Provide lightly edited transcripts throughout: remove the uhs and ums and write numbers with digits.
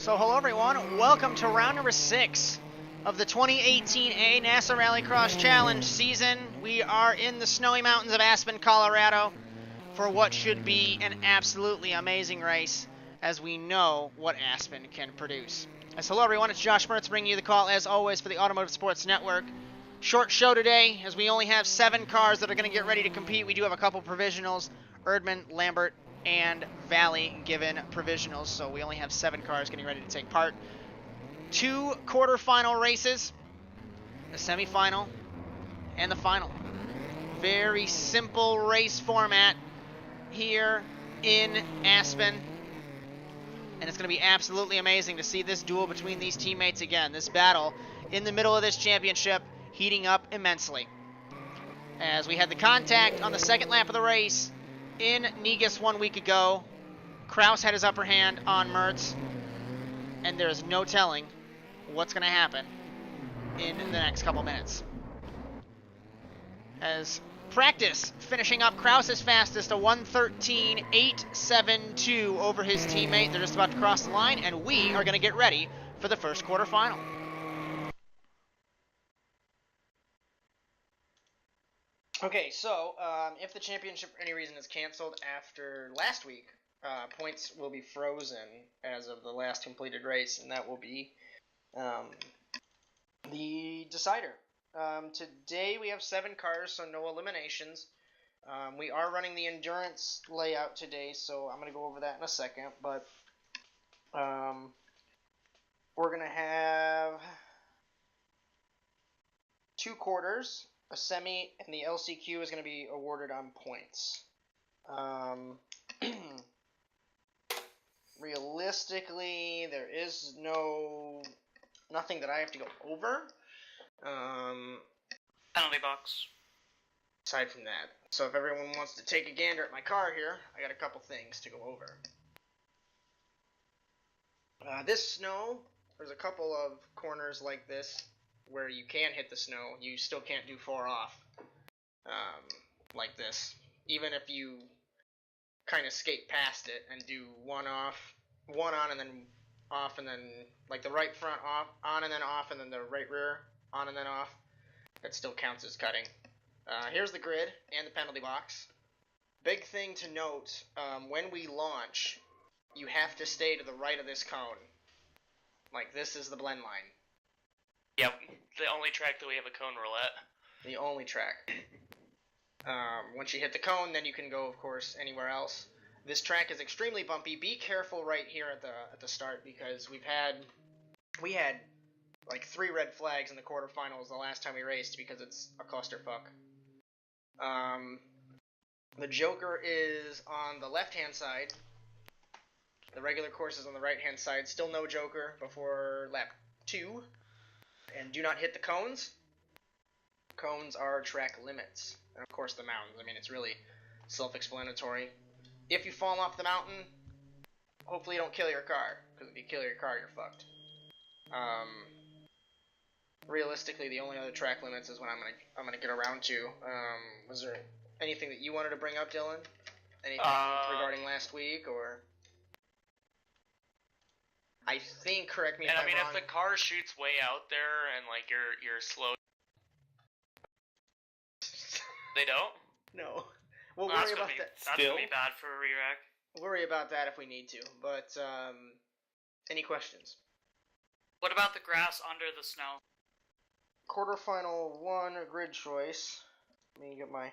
So hello everyone, welcome to round number 6 of the 2018 NASA RallyCross Challenge season. We are in the snowy mountains of Aspen, Colorado for what should be an absolutely amazing race, as we know what Aspen can produce. As hello everyone, it's Josh Mertz bringing you the call as always for the Automotive Sports Network. Short show today, as we only have 7 cars that are going to get ready to compete. We do have a couple provisionals, Erdman, Lambert, and Valley given provisionals, so we only have 7 cars getting ready to take part. 2 quarterfinal races, the semifinal, and the final. Very simple race format here in Aspen, and it's going to be absolutely amazing to see this duel between these teammates again. This battle in the middle of this championship heating up immensely. As we had the contact on the second lap of the race in Negus 1 week ago, Kraus had his upper hand on Mertz, and there is no telling what's going to happen in the next couple minutes. As practice finishing up, Kraus is fastest, a 1:13.872 over his teammate. They're just about to cross the line, and we are going to get ready for the first quarterfinal. Okay, so if the championship for any reason is canceled after last week, points will be frozen as of the last completed race, and that will be the decider. Today we have 7 cars, so no eliminations. We are running the endurance layout today, so I'm going to go over that in a second, but we're going to have 2 quarters, a semi, and the LCQ is going to be awarded on points. Realistically, there is nothing that I have to go over. Penalty box. Aside from that. So if everyone wants to take a gander at my car here, I got a couple things to go over. This snow, there's a couple of corners like this where you can hit the snow. You still can't do 4 off like this. Even if you kind of skate past it and do 1 off, 1 on and then off, and then like the right front off, on and then off, and then the right rear on and then off, that still counts as cutting. Here's the grid and the penalty box. Big thing to note, when we launch, you have to stay to the right of this cone. Like this is the blend line. Yep, the only track that we have a cone roulette. The only track. Once you hit the cone, then you can go, of course, anywhere else. This track is extremely bumpy. Be careful right here at the start, because we had like 3 red flags in the quarterfinals the last time we raced because it's a clusterfuck. The Joker is on the left-hand side. The regular course is on the right-hand side. Still no Joker before lap 2. And do not hit the cones. Cones are track limits. And of course the mountains. I mean, it's really self-explanatory. If you fall off the mountain, hopefully you don't kill your car. Because if you kill your car, you're fucked. Realistically, the only other track limits is when I'm gonna get around to. Was there anything that you wanted to bring up, Dylan? Anything regarding last week, or? I think, correct me if I'm wrong. If the car shoots way out there and like you're slow, they don't. No, we'll worry about that. That's gonna be bad for a re-rack. We'll worry about that if we need to. But any questions? What about the grass under the snow? Quarterfinal 1 grid choice. Let me get my.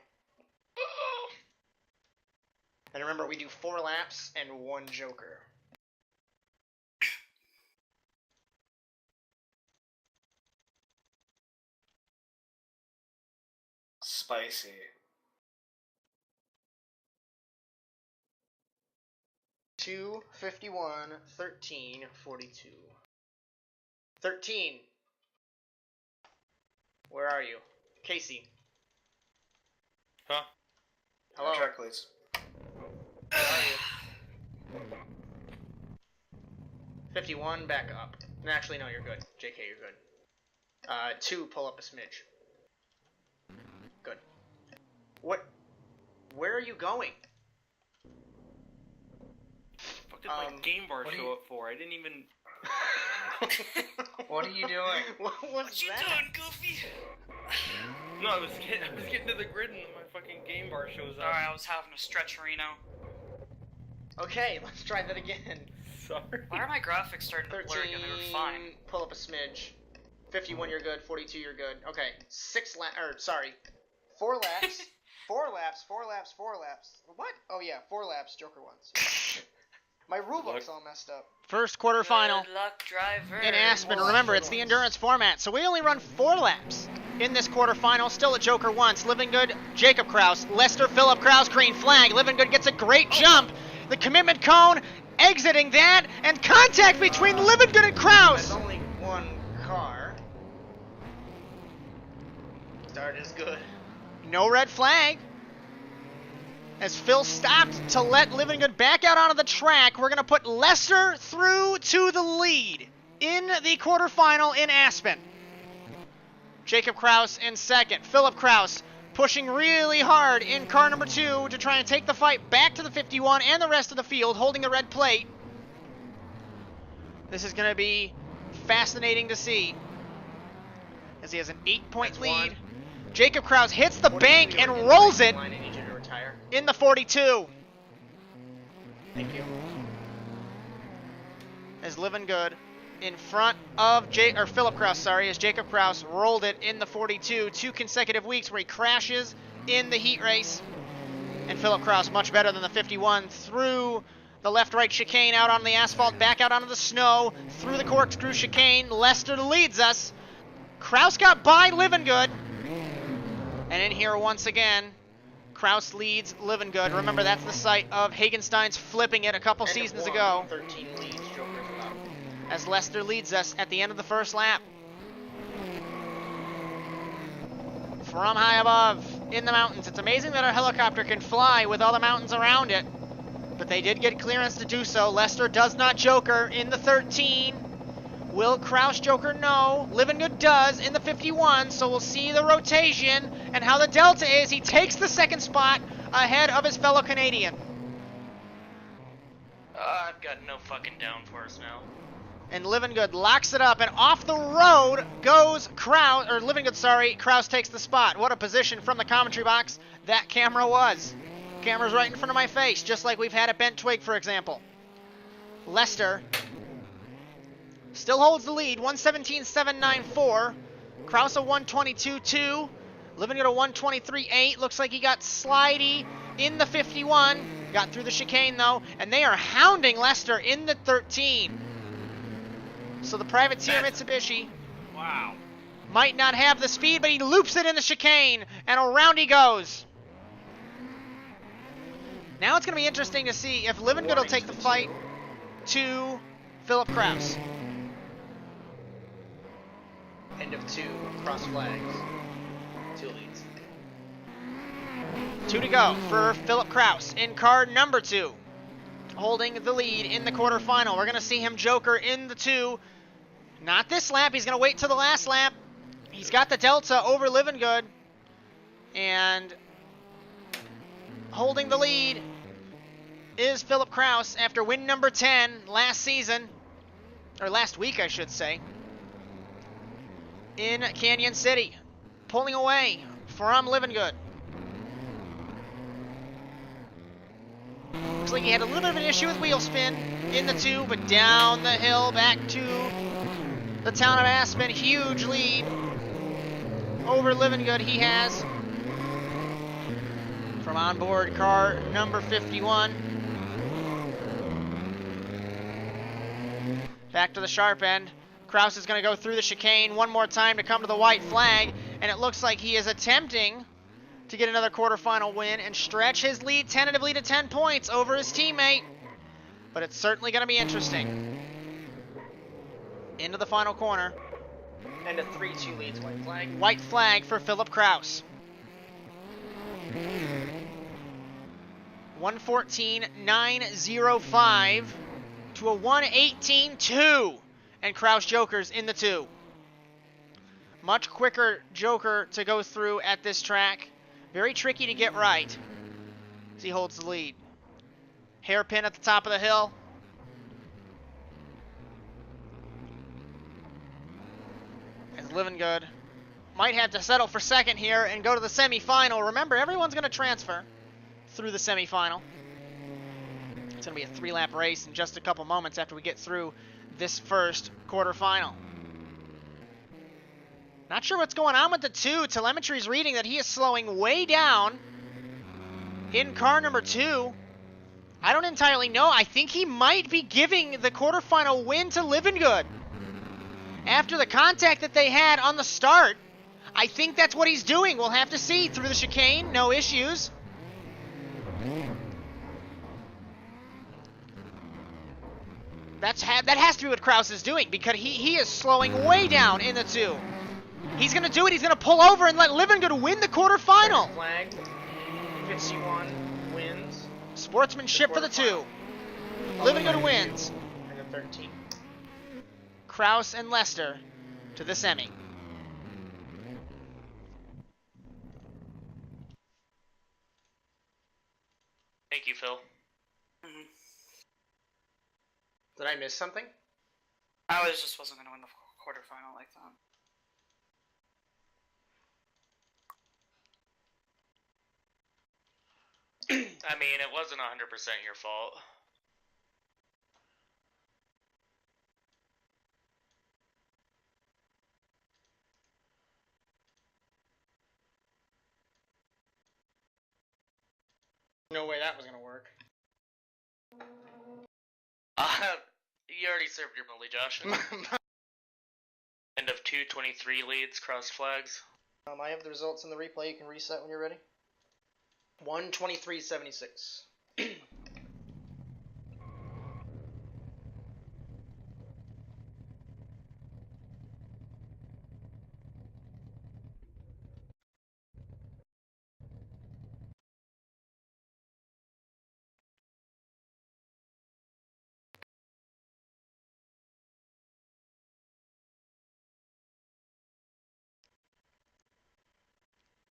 And remember, we do 4 laps and 1 Joker. Spicy. Two 51, 13, 42. 13. Where are you? Casey. Huh? Hello. Track, please. Where are you? 51, back up. Actually, no, you're good. JK, you're good. 2, pull up a smidge. Good. What? Where are you going? What did my game bar show up for? I didn't even... What are you doing? What was What you that? doing, Goofy? No, I was getting to the grid and my fucking game bar shows up. Alright, I was having a stretch Reno. Okay, let's try that again. Sorry. Why are my graphics starting to 13, blur again? They were fine. pull up a smidge. 51, you're good. 42, you're good. Okay, 4 laps. 4 laps, 4 laps, 4 laps. What? Oh yeah, 4 laps, Joker ones. My rulebook's all messed up. First quarterfinal Good luck, driver. in Aspen. Remember, it's the endurance format, so we only run 4 laps in this quarterfinal. Still a Joker once. Living Good, Jacob Kraus. Lester, Philip Kraus, green flag. Living Good gets a great jump. The commitment cone, exiting that, and contact between Living Good and Kraus. There's only one car. Start is good. No red flag. As Phil stopped to let Living Good back out onto the track, we're going to put Lester through to the lead in the quarterfinal in Aspen. Jacob Kraus in second. Philip Kraus pushing really hard in car number 2 to try and take the fight back to the 51 and the rest of the field, holding the red plate. This is going to be fascinating to see, as he has an 8-point lead. One. Jacob Kraus hits the bank and rolls it in the 42. Thank you. As Living Good in front of Philip Kraus, as Jacob Kraus rolled it in the 42. 2 consecutive weeks where he crashes in the heat race. And Philip Kraus much better than the 51 through the left-right chicane, out on the asphalt, back out onto the snow, through the corkscrew chicane. Lester leads us. Kraus got by Living Good. And in here once again, Kraus leads Living Good. Remember, that's the site of Hagenstein's flipping it a couple seasons ago. 13 leads, as Lester leads us at the end of the first lap. From high above in the mountains. It's amazing that our helicopter can fly with all the mountains around it. But they did get clearance to do so. Lester does not joker in the 13. Will Kraus joker? No. Living Good does in the 51, so we'll see the rotation and how the delta is. He takes the second spot ahead of his fellow Canadian. I've got no fucking downforce now. And Living Good locks it up, and off the road goes Kraus, or Living Good, sorry. Kraus takes the spot. What a position from the commentary box that camera was. Camera's right in front of my face, just like we've had at Bent Twig, for example. Lester still holds the lead, 117.794. Kraus a 122.2. Living Good a 123.8. Looks like he got slidey in the 51. Got through the chicane, though, and they are hounding Lester in the 13. So the privateer Mitsubishi might not have the speed, but he loops it in the chicane, and around he goes. Now it's going to be interesting to see if Living Good will take the fight to Philip Kraus. End of 2, cross flags. 2 leads. 2 to go for Philip Kraus in car number 2. Holding the lead in the quarterfinal. We're going to see him joker in the 2. Not this lap. He's going to wait till the last lap. He's got the delta over Living Good. And holding the lead is Philip Kraus after win number 10 last season. Or last week, I should say. In Canyon City. Pulling away from Living Good. Looks like he had a little bit of an issue with wheel spin in the 2, but down the hill back to the town of Aspen. Huge lead over Living Good he has from onboard car number 51. Back to the sharp end. Kraus is going to go through the chicane one more time to come to the white flag, and it looks like he is attempting to get another quarterfinal win and stretch his lead tentatively to 10 points over his teammate. But it's certainly going to be interesting. Into the final corner. And a 3-2 leads, white flag. White flag for Philip Kraus. 114.905 to a 118.2. And Kraus jokers in the 2. Much quicker joker to go through at this track. Very tricky to get right as he holds the lead. Hairpin at the top of the hill. Livingood might have to settle for second here and go to the semifinal. Remember, everyone's going to transfer through the semifinal. It's going to be a 3-lap race in just a couple moments after we get through this first quarterfinal. Not sure what's going on with the 2. Telemetry's reading that he is slowing way down in car number 2. I don't entirely know. I think he might be giving the quarterfinal win to Livingood. After the contact that they had on the start, I think that's what he's doing. We'll have to see through the chicane. No issues. That has to be what Kraus is doing, because he is slowing way down in the 2. He's going to do it. He's going to pull over and let Livingood win the quarterfinal. Flag. 51 wins. Sportsmanship for the 2. Livingood wins. And a 13. Kraus and Lester to the semi. Thank you, Phil. Did I miss something? I just wasn't going to win the quarterfinal like that. I mean, it wasn't 100% your fault. No way that was gonna work. You already served your mully, Josh. End of 2:23 leads, cross flags. I have the results in the replay. You can reset when you're ready. 1:23.76.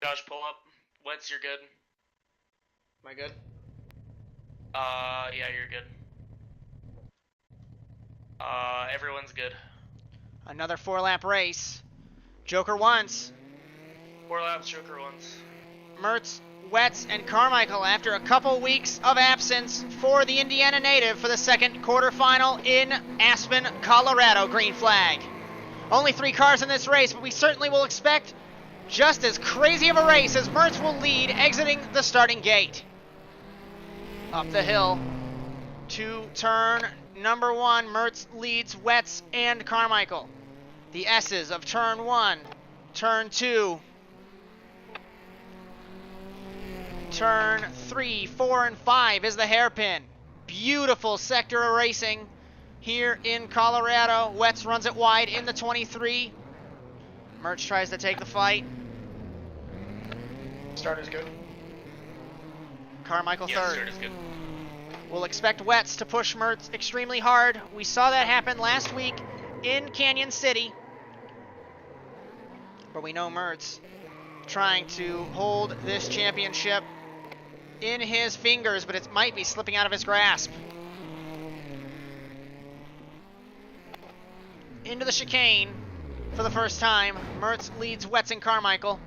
Josh, pull up. Wets, you're good. Am I good? Yeah, you're good. Everyone's good. Another 4-lap race. Joker once. 4 laps, Joker once. Mertz, Wetz, and Carmichael after a couple weeks of absence for the Indiana native for the second quarterfinal in Aspen, Colorado. Green flag. Only 3 cars in this race, but we certainly will expect just as crazy of a race as Mertz will lead exiting the starting gate. Up the hill to turn number 1, Mertz leads Wetz and Carmichael. The S's of turn 1, turn 2, turn 3, 4, and 5 is the hairpin. Beautiful sector of racing here in Colorado. Wetz runs it wide in the 23. Mertz tries to take the fight. Start is good. Carmichael Yeah, third. start is good. We'll expect Wetz to push Mertz extremely hard. We saw that happen last week in Canyon City. But we know Mertz trying to hold this championship in his fingers, but it might be slipping out of his grasp. Into the chicane for the first time. Mertz leads Wetz and Carmichael.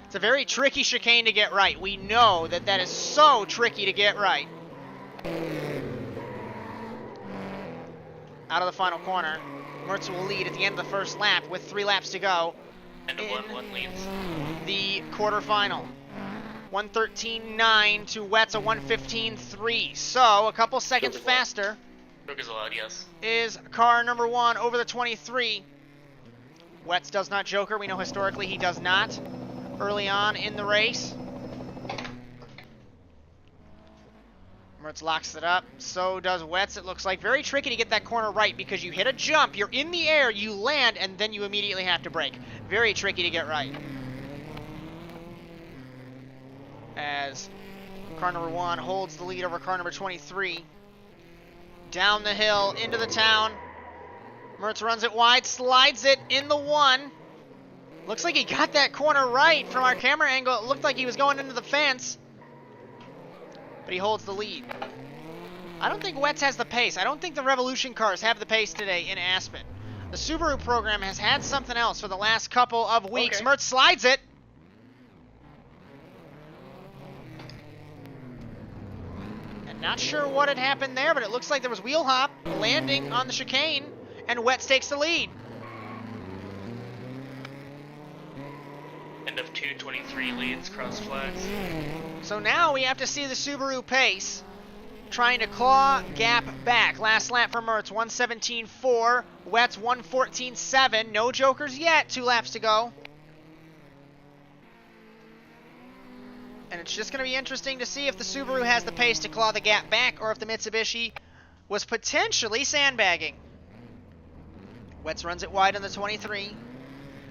It's a very tricky chicane to get right. We know that that is so tricky to get right. Out of the final corner, Mertz will lead at the end of the first lap with 3 laps to go. End of 1 leads. The quarterfinal. 1:13.9 to Wetz, a 1:15.3. So a couple seconds faster Joker's allowed, yes. is car number 1 over the 23. Wetz does not joker. We know historically he does not early on in the race. Mertz locks it up. So does Wetz, it looks like. Very tricky to get that corner right because you hit a jump, you're in the air, you land, and then you immediately have to brake. Very tricky to get right. As car number 1 holds the lead over car number 23. Down the hill, into the town. Mertz runs it wide, slides it in the 1. Looks like he got that corner right from our camera angle. It looked like he was going into the fence. But he holds the lead. I don't think Wetz has the pace. I don't think the Revolution cars have the pace today in Aspen. The Subaru program has had something else for the last couple of weeks. Okay. Mertz slides it. And not sure what had happened there, but it looks like there was wheel hop landing on the chicane, and Wetz takes the lead. End of 2:23 leads, cross flags. So now we have to see the Subaru pace trying to claw gap back. Last lap for Mertz, 1:17.4. Wetz, 1:14.7. No jokers yet. 2 laps to go. And it's just going to be interesting to see if the Subaru has the pace to claw the gap back or if the Mitsubishi was potentially sandbagging. Wetz runs it wide on the 23.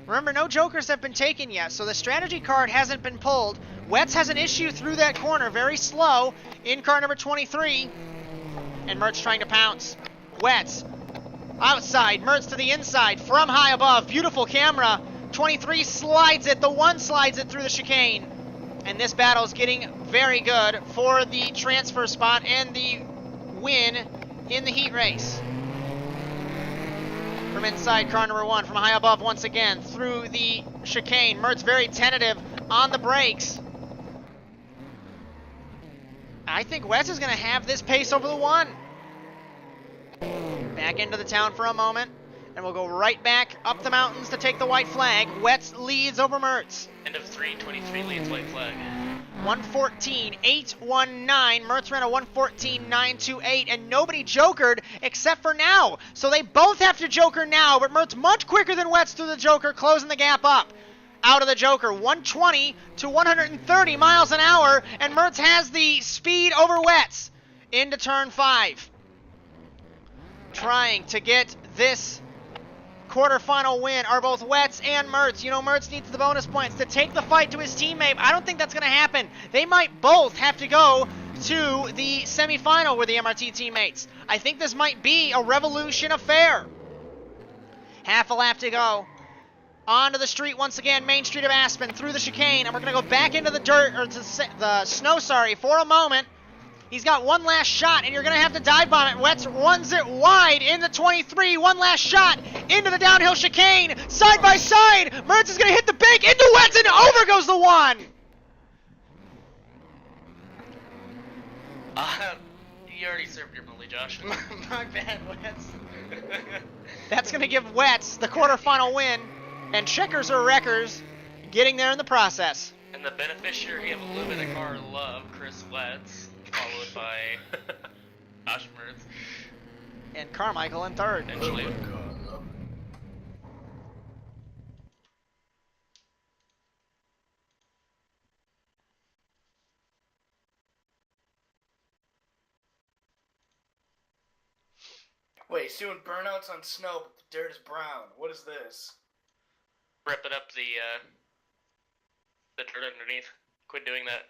Remember, no jokers have been taken yet, so the strategy card hasn't been pulled. Wetz has an issue through that corner, very slow, in car number 23. And Mertz trying to pounce. Wetz, outside, Mertz to the inside, from high above, beautiful camera. 23 slides it, the 1 slides it through the chicane. And this battle is getting very good for the transfer spot and the win in the heat race. From inside, car number 1, from high above once again, through the chicane. Mertz very tentative on the brakes. I think Wetz is going to have this pace over the 1. Back into the town for a moment, and we'll go right back up the mountains to take the white flag. Wetz leads over Mertz. End of 3:23 leads, white flag. 1:14.819. Mertz ran a 1:14.928, and nobody jokered except for now. So they both have to joker now, but Mertz much quicker than Wetz through the joker, closing the gap up. Out of the joker, 120 to 130 miles an hour, and Mertz has the speed over Wetz into turn 5. Trying to get this quarterfinal win are both Wetz and Mertz. You know, Mertz needs the bonus points to take the fight to his teammate. I don't think that's going to happen. They might both have to go to the semifinal with the MRT teammates. I think this might be a revolution affair. Half a lap to go. Onto the street once again, Main Street of Aspen, through the chicane, and we're going to go back into the dirt, or to the snow, for a moment. He's got one last shot, and you're going to have to dive bomb it. Wetz runs it wide in the 23. One last shot into the downhill chicane. Side by side. Mertz is going to hit the bank into Wetz, and over goes the 1. You already served your Millie, Josh. My bad, Wetz. That's going to give Wetz the quarterfinal win, and checkers or wreckers getting there in the process. And the beneficiary of a little bit of car love, Chris Wetz, followed by Josh Mertz. And Carmichael in third. Potentially. Wait, he's doing burnouts on snow, but the dirt is brown. What is this? Ripping up the dirt underneath. Quit doing that.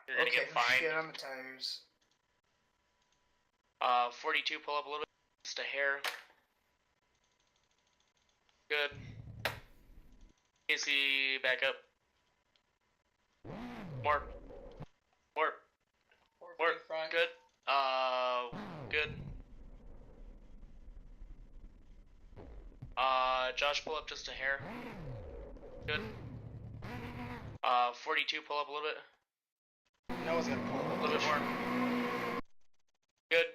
You're gonna get fined. Get on the tires. 42, pull up a little bit. Just a hair. Good. Easy, back up. More. Good. Good. Josh, pull up just a hair. Good. 42, pull up a little bit. No one's gonna pull. A little bit more. Good.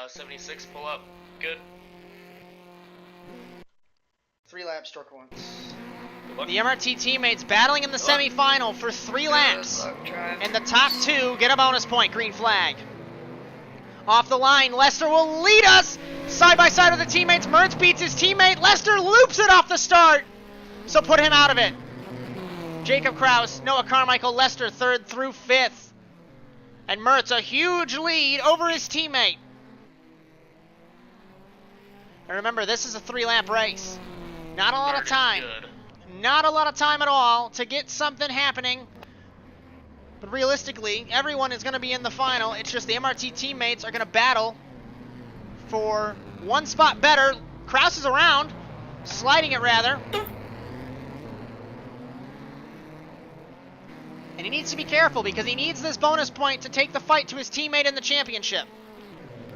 76, pull up. Good. 3 laps, stroker once. The MRT teammates battling in the semifinal for 3 laps. And the top 2 get a bonus point, green flag. Off the line, Lester will lead us. Side by side with the teammates, Mertz beats his teammate. Lester loops it off the start. So put him out of it. Jacob Kraus, Noah Carmichael, Lester 3rd through 5th. And Mertz a huge lead over his teammate. And remember, this is a 3-lap race. Not a lot of time. Not a lot of time at all to get something happening. But realistically, everyone is going to be in the final. It's just the MRT teammates are going to battle for one spot better. Kraus is around, sliding it rather. And he needs to be careful because he needs this bonus point to take the fight to his teammate in the championship.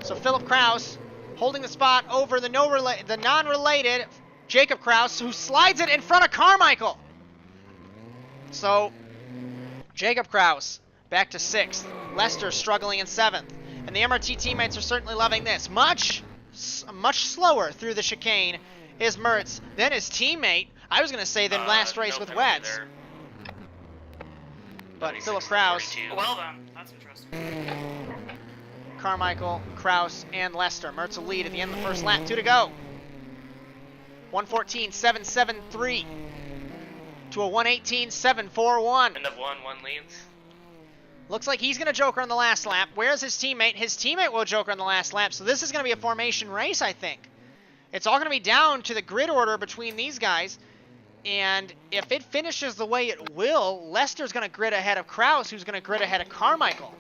So Philip Kraus holding the spot over the non-related Jacob Kraus, who slides it in front of Carmichael. So Jacob Kraus back to 6th. Lester struggling in 7th. And the MRT teammates are certainly loving this. Much slower through the chicane is Mertz. Then his teammate, I was going to say, than last race with Wetz. But Philip Kraus, Well done. That's interesting. Carmichael, Kraus, and Lester. Mertz will lead at the end of the first lap. 2 to go. 1:14.773 to a 1:18.741. End of one leads. Looks like he's going to joker on the last lap. Where's his teammate? His teammate will joker on the last lap. So this is going to be a formation race, I think. It's all going to be down to the grid order between these guys. And if it finishes the way it will, Lester's going to grid ahead of Kraus, who's going to grid ahead of Carmichael.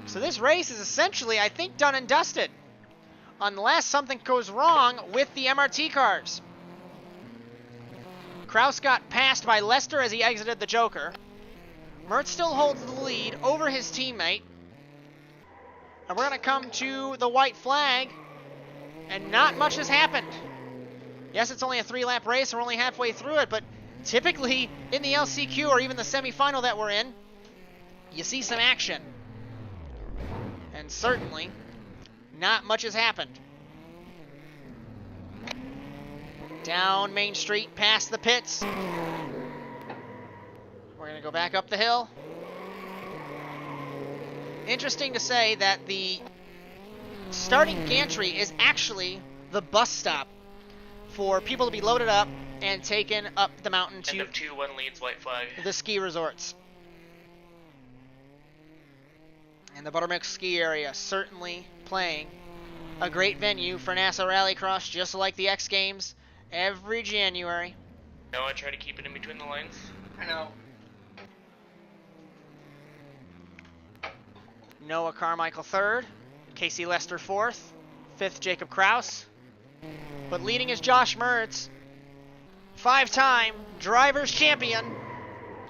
So this race is essentially, I think, done and dusted. Unless something goes wrong with the MRT cars. Kraus got passed by Lester as he exited the joker. Mertz still holds the lead over his teammate. And we're going to come to the white flag. And not much has happened. Yes, it's only a 3-lap race. We're only halfway through it. But typically, in the LCQ or even the semifinal that we're in, you see some action. And certainly, not much has happened. Down Main Street, past the pits. We're going to go back up the hill. Interesting to say that the starting gantry is actually the bus stop for people to be loaded up and taken up the mountain to End of 2, 1 leads, white flag. the ski resorts. And the Buttermilk Ski Area certainly playing a great venue for NASA Rallycross, just like the X Games every January. No, I try to keep it in between the lines. I know. Noah Carmichael 3rd, Casey Lester 4th, 5th Jacob Kraus. But leading is Josh Mertz, 5-time Drivers' Champion,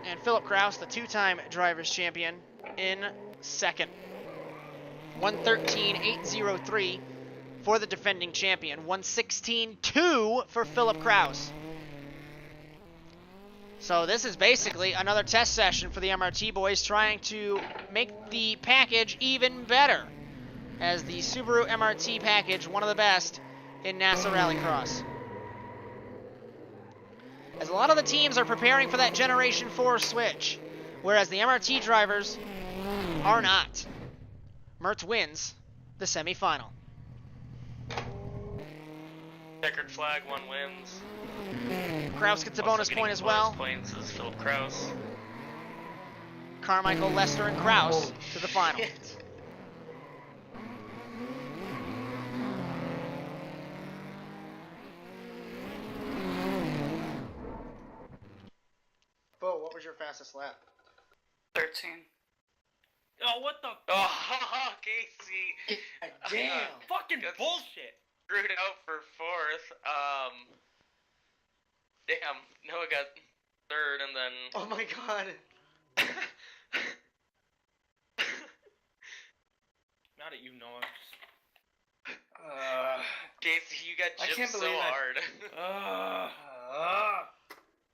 and Philip Kraus, the 2-time Drivers' Champion, in 2nd. 1:13.803 for the defending champion, 1:16.2 for Philip Kraus. So this is basically another test session for the MRT boys, trying to make the package even better, as the Subaru MRT package, one of the best in NASA Rallycross. As a lot of the teams are preparing for that Generation 4 switch, whereas the MRT drivers are not. Mertz wins the semifinal. Checkered flag, 1 wins. Kraus gets a Also bonus getting point as well. Bonus points is Philip Kraus. Carmichael, Lester, and Kraus to the final. Shit. Bo, what was your fastest lap? 13. Oh, what the Oh, Casey! Damn. fucking That's- bullshit? Screwed out for 4th. Damn, Noah got 3rd and then... Oh my god. Now that you know I'm Casey, you got I gypped can't so believe I- hard.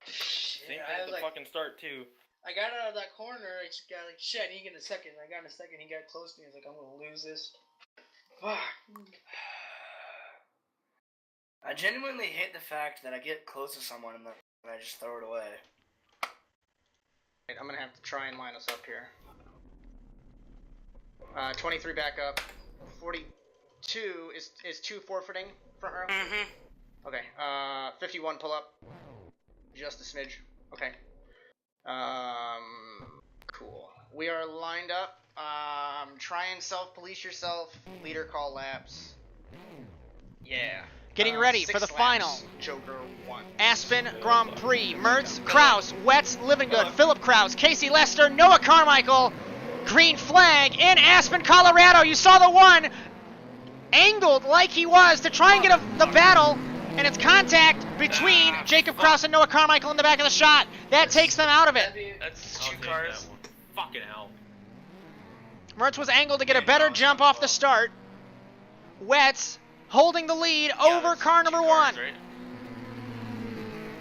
same I thing at was the like, fucking start too. I got out of that corner. I just got like, shit, I need to get in a second. I got in a second. He got close to me. I was like, I'm gonna lose this. Fuck. I genuinely hate the fact that I get close to someone and then I just throw it away. Wait, I'm gonna have to try and line us up here. 23 back up. 42 is 2 forfeiting front row. Mm-hmm. Okay. 51 pull up. Just a smidge. Okay. Cool. We are lined up. Try and self-police yourself. Leader call laps. Yeah. Getting ready for 6 the laps. final. Joker 1. Aspen Grand Prix. Mertz, Kraus, Wetz, Livingood, Philip Kraus, Casey Lester, Noah Carmichael. Green flag in Aspen, Colorado. You saw the one angled like he was to try and get the battle, and it's contact between Jacob Kraus and Noah Carmichael in the back of the shot. That takes them out of it. That's I'll 2 take cars. that one. Fucking hell. Mertz was angled to get a better jump off the start. Wetz holding the lead over it's car two number cars, 1. right?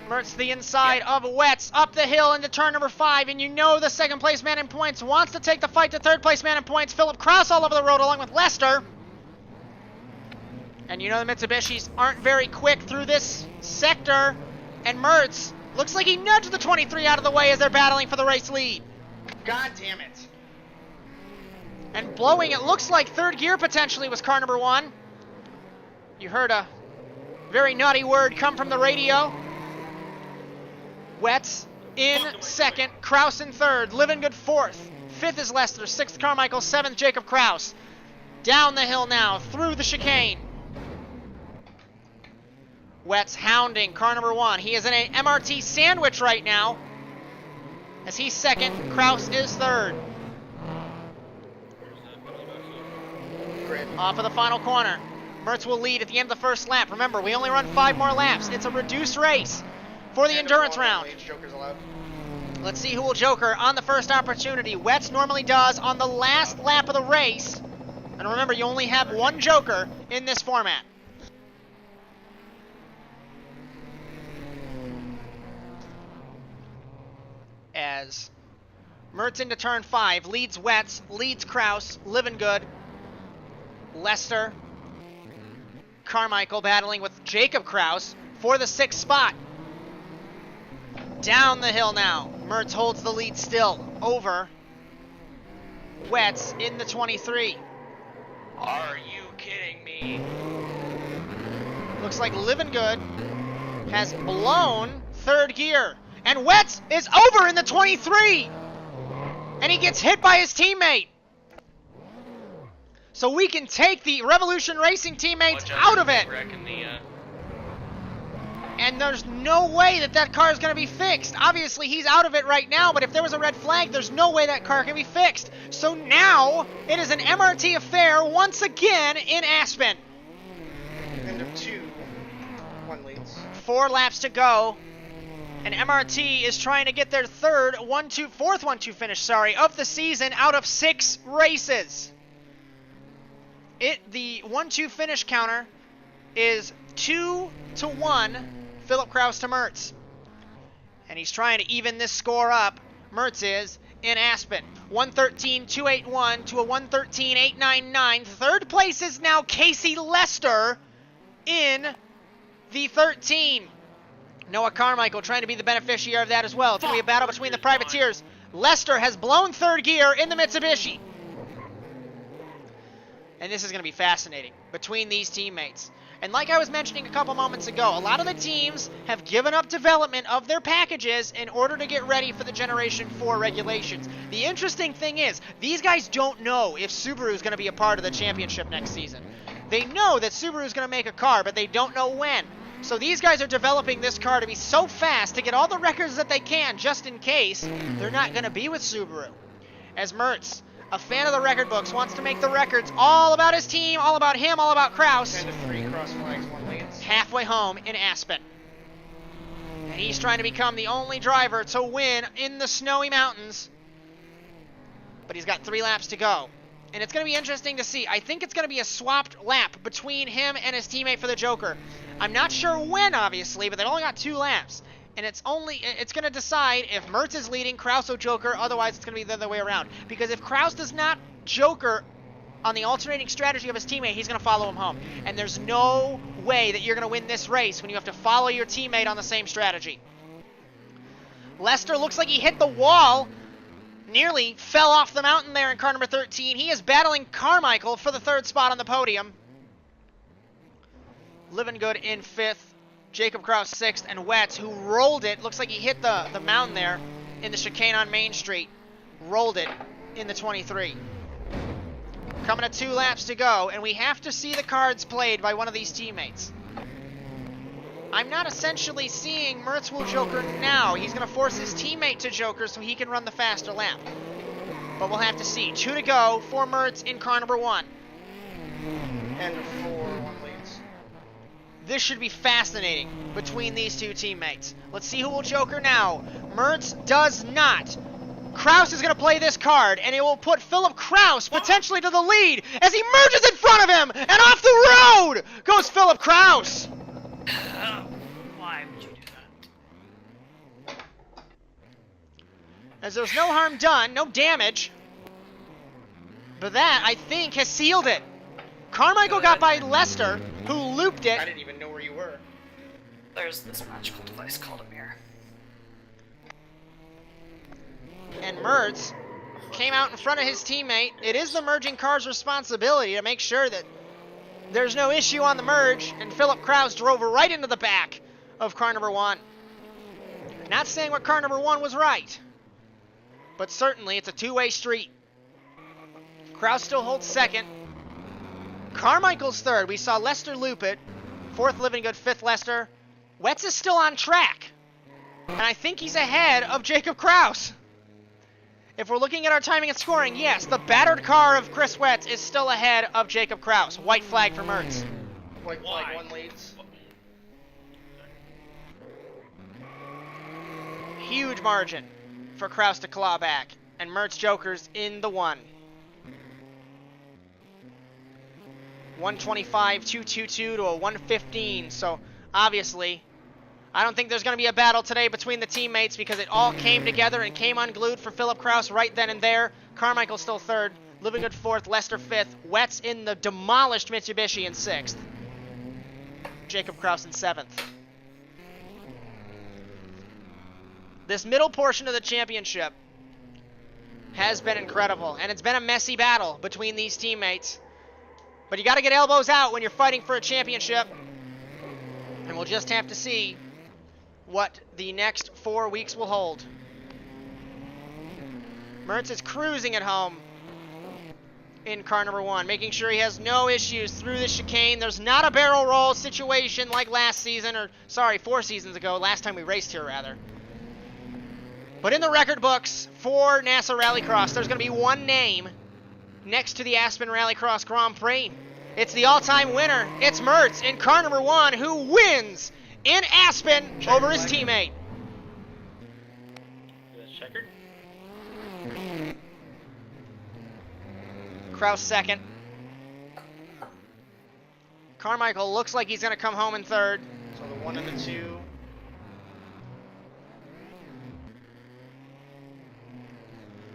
Mertz to the inside of Wetz, up the hill into turn number 5, and you know the second place man in points wants to take the fight to third place man in points. Philip Kraus all over the road along with Lester. And you know the Mitsubishis aren't very quick through this sector, and Mertz looks like he nudged the 23 out of the way as they're battling for the race lead. God damn it. And blowing, it looks like third gear potentially was car number 1. You heard a very naughty word come from the radio. Wetz in second, Kraus in third, Livingood fourth, fifth is Lester, sixth Carmichael, seventh Jacob Kraus. Down the hill now, through the chicane. Wetz hounding car number 1. He is in a MRT sandwich right now, as he's second, Kraus is third. Off of the final corner. Mertz will lead at the end of the first lap. Remember, we only run 5 more laps. It's a reduced race for the endurance round. Let's see who will joker on the first opportunity. Wetz normally does on the last lap of the race. And remember, you only have 1 joker in this format. As Mertz into turn 5, leads Wetz, leads Kraus, Livingood, Lester, Carmichael battling with Jacob Kraus for the 6th spot. Down the hill now. Mertz holds the lead still over Wetz in the 23. Are you kidding me? Looks like Livingood has blown third gear. And Wetz is over in the 23. And he gets hit by his teammate. So we can take the Revolution Racing teammates out of it. And there's no way that that car is going to be fixed. Obviously, he's out of it right now, but if there was a red flag, there's no way that car can be fixed. So now, it is an MRT affair once again in Aspen. End of 2. 1 leads. 4 laps to go. And MRT is trying to get their fourth 1-2 finish, of the season out of 6 races. The 1-2 finish counter is 2-1, Philip Kraus to Mertz. And he's trying to even this score up. Mertz is in Aspen. 113.281 to a 113.899. Third place is now Casey Lester in the 13. Noah Carmichael trying to be the beneficiary of that as well. It's going to be a battle between the privateers. Lester has blown third gear in the Mitsubishi. And this is going to be fascinating between these teammates. And like I was mentioning a couple moments ago, a lot of the teams have given up development of their packages in order to get ready for the Generation 4 regulations. The interesting thing is, these guys don't know if Subaru is going to be a part of the championship next season. They know that Subaru is going to make a car, but they don't know when. So these guys are developing this car to be so fast to get all the records that they can, just in case they're not going to be with Subaru. As Mertz, a fan of the record books, wants to make the records all about his team, all about him, all about Kraus. 10 to 3, cross flags, 1 leads. Halfway home in Aspen. And he's trying to become the only driver to win in the snowy mountains. But he's got 3 laps to go. And it's going to be interesting to see. I think it's going to be a swapped lap between him and his teammate for the Joker. I'm not sure when, obviously, but they've only got 2 laps. And it's going to decide if Mertz is leading, Kraus or Joker. Otherwise, it's going to be the other way around. Because if Kraus does not Joker on the alternating strategy of his teammate, he's going to follow him home. And there's no way that you're going to win this race when you have to follow your teammate on the same strategy. Lester looks like he hit the wall. Nearly fell off the mountain there in car number 13. He is battling Carmichael for the 3rd spot on the podium. Livingood in 5th. Jacob Kraus 6th. And Wetz, who rolled it. Looks like he hit the mountain there in the chicane on Main Street. Rolled it in the 23. Coming to 2 laps to go. And we have to see the cards played by one of these teammates. I'm not essentially seeing Mertz will Joker now. He's going to force his teammate to Joker so he can run the faster lap. But we'll have to see. 2 to go for Mertz in car number 1. End of 4, 1 leads. This should be fascinating between these 2 teammates. Let's see who will Joker now. Mertz does not. Kraus is going to play this card, and it will put Philip Kraus potentially to the lead as he merges in front of him, and off the road goes Philip Kraus. Why would you do that? As there's no harm done, no damage. But that, I think, has sealed it. Carmichael got by Lester, who looped it. I didn't even know where you were. There's this magical device called a mirror. And Mertz came out in front of his teammate. It is the merging car's responsibility to make sure that there's no issue on the merge, and Philip Kraus drove right into the back of car number 1. Not saying what car number 1 was right, but certainly it's a two-way street. Kraus still holds second. Carmichael's third. We saw Lester loop it. Fourth, Living Good. Fifth, Lester. Wetz is still on track, and I think he's ahead of Jacob Kraus. If we're looking at our timing and scoring, yes, the battered car of Chris Wetz is still ahead of Jacob Kraus. White flag for Mertz. White flag, 1 leads. Huge margin for Kraus to claw back, and Mertz jokers in the 1. 125, 222 to a 115, so obviously I don't think there's going to be a battle today between the teammates because it all came together and came unglued for Philip Kraus right then and there. Carmichael still third, Living Good fourth, Lester fifth, Wetz in the demolished Mitsubishi in 6th, Jacob Kraus in 7th. This middle portion of the championship has been incredible, and it's been a messy battle between these teammates. But you got to get elbows out when you're fighting for a championship, and we'll just have to see what the next 4 weeks will hold. Mertz is cruising at home in car number 1, making sure he has no issues through the chicane. There's not a barrel roll situation like last season, or sorry, 4 seasons ago, last time we raced here rather. But in the record books for NASA RallyCross, there's going to be one name next to the Aspen RallyCross Grand Prix. It's the all-time winner. It's Mertz in car number 1, who wins in Aspen over his teammate. Checkered? Kraus second. Carmichael looks like he's going to come home in third. So the 1 and the 2.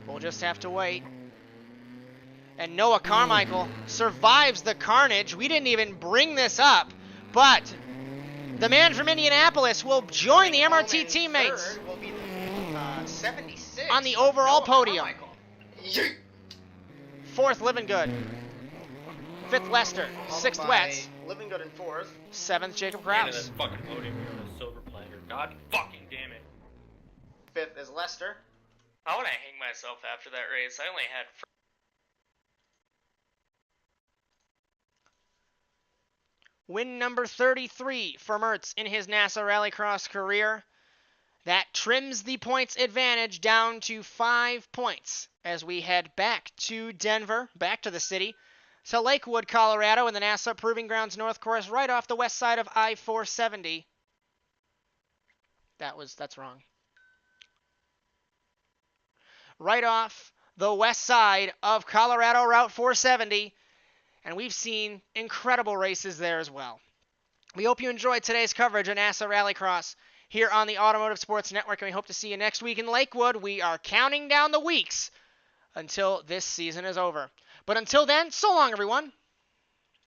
We'll just have to wait. And Noah Carmichael survives the carnage. We didn't even bring this up, but the man from Indianapolis will join the MRT teammates Third will be 76 on the overall Noah podium. Carmichael. 4th, Living Good. 5th, Lester. Followed 6th, by Wetz. Living Good in 4th. 7th, Jacob And Kraus. that fucking loading wheel on a silver platter. God fucking damn it. 5th is Lester. I want to hang myself after that race. I only had. Win number 33 for Mertz in his NASA Rallycross career. That trims the points advantage down to 5 points as we head back to Denver, back to the city, to Lakewood, Colorado, in the NASA Proving Grounds North Course, right off the west side of I-470. That's wrong. Right off the west side of Colorado Route 470, and we've seen incredible races there as well. We hope you enjoyed today's coverage of NASA Rallycross here on the Automotive Sports Network, and we hope to see you next week in Lakewood. We are counting down the weeks until this season is over. But until then, so long, everyone.